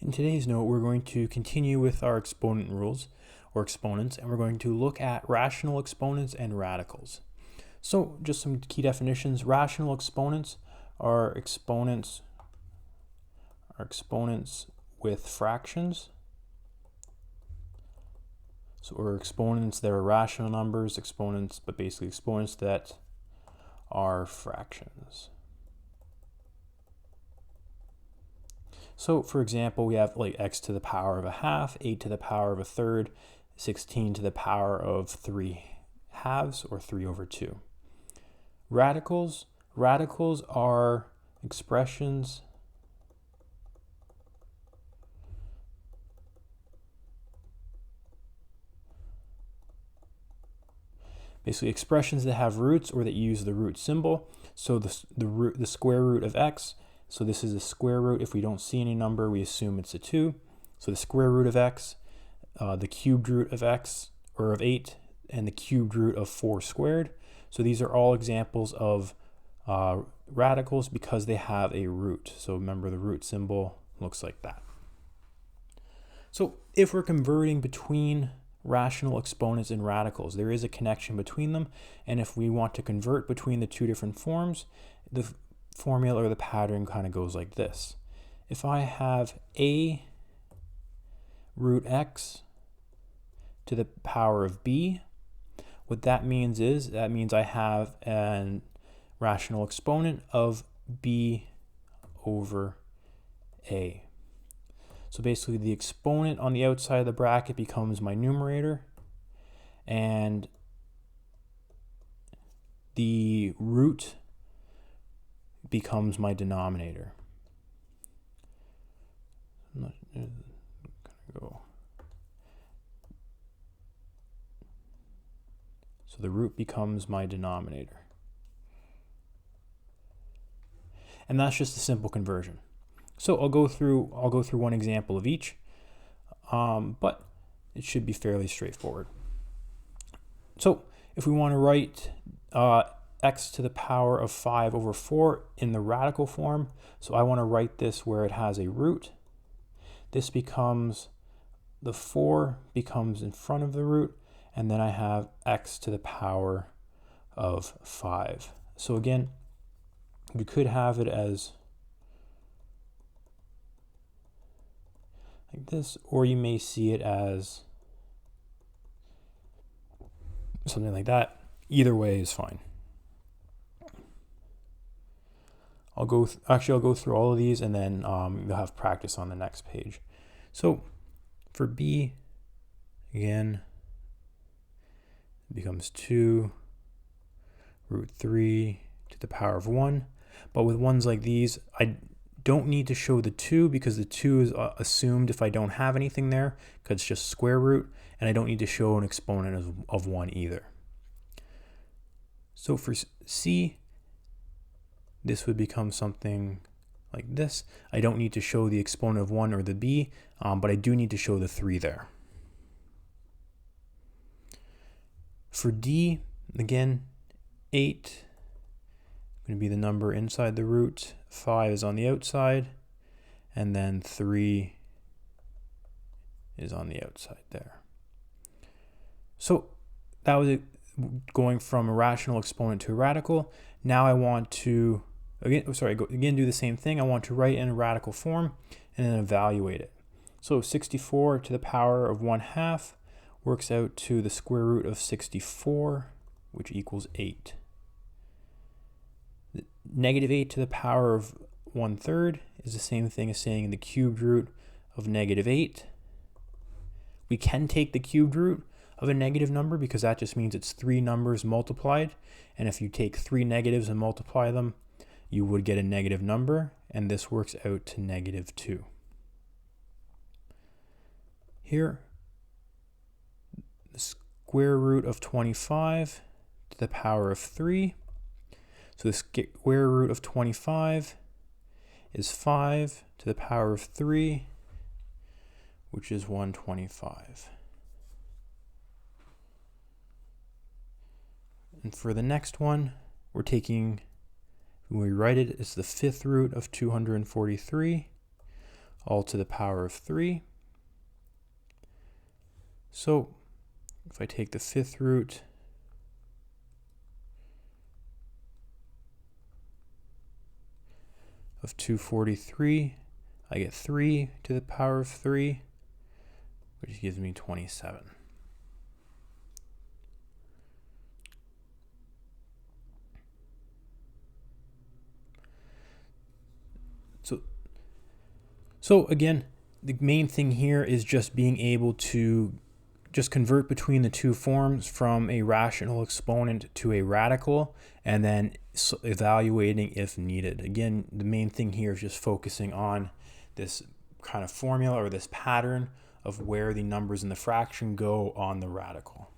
In today's note, we're going to continue with our exponent rules, or exponents, and we're going to look at rational exponents and radicals. So just some key definitions. Rational exponents are exponents with fractions. So or exponents that are rational numbers, but basically exponents that are fractions. So for example, we have like x to the power of a half, 8 to the power of a third, 16 to the power of 3 halves, or 3 over 2. Radicals are expressions basically expressions that have roots or that use the root symbol. So the square root of x, so this is a square root. If we don't see any number, we assume it's a 2. So the square root of x, the cubed root of x, or of 8, and the cubed root of 4 squared. So these are all examples of radicals because they have a root. So remember, the root symbol looks like that. So if we're converting between rational exponents and radicals, there is a connection between them, and if we want to convert between the two different forms, the formula or the pattern kind of goes like this. If I have a root x to the power of b, what that means is I have a rational exponent of b over a. So basically the exponent on the outside of the bracket becomes my numerator, and the root becomes my denominator. So the root becomes my denominator. And that's just a simple conversion. So I'll go through one example of each, but it should be fairly straightforward. So if we want to write x to the power of 5 over 4 in the radical form, so I want to write this where it has a root. This becomes, the 4 becomes in front of the root, and then I have x to the power of 5. So again, we could have it as like this, or you may see it as something like that. Either way is fine. I'll go through all of these, and then you'll have practice on the next page. So for b, again, it becomes 2 root 3 to the power of 1. But with ones like these, I don't need to show the 2 because the 2 is assumed if I don't have anything there, because it's just square root, and I don't need to show an exponent of 1 either. So for c, this would become something like this. I don't need to show the exponent of 1 or the b, but I do need to show the 3 there. For d, again, 8 going to be the number inside the root, 5 is on the outside, and then 3 is on the outside there. So that was it, going from a rational exponent to a radical. Now I want to again do the same thing. I want to write in a radical form and then evaluate it. So 64 to the power of 1/2 works out to the square root of 64, which equals 8. Negative 8 to the power of 1/3 is the same thing as saying the cubed root of negative 8. We can take the cubed root of a negative number because that just means it's 3 numbers multiplied. And if you take 3 negatives and multiply them, you would get a negative number, and this works out to negative 2. Here, the square root of 25 to the power of 3. So the square root of 25 is 5 to the power of 3, which is 125. And for the next one, when we write it, it's the 5th root of 243. all to the power of 3. So if I take the fifth root of 243, I get 3 to the power of 3, which gives me 27. So again, the main thing here is just being able to just convert between the two forms from a rational exponent to a radical, and then evaluating if needed. Again, the main thing here is just focusing on this kind of formula or this pattern of where the numbers in the fraction go on the radical.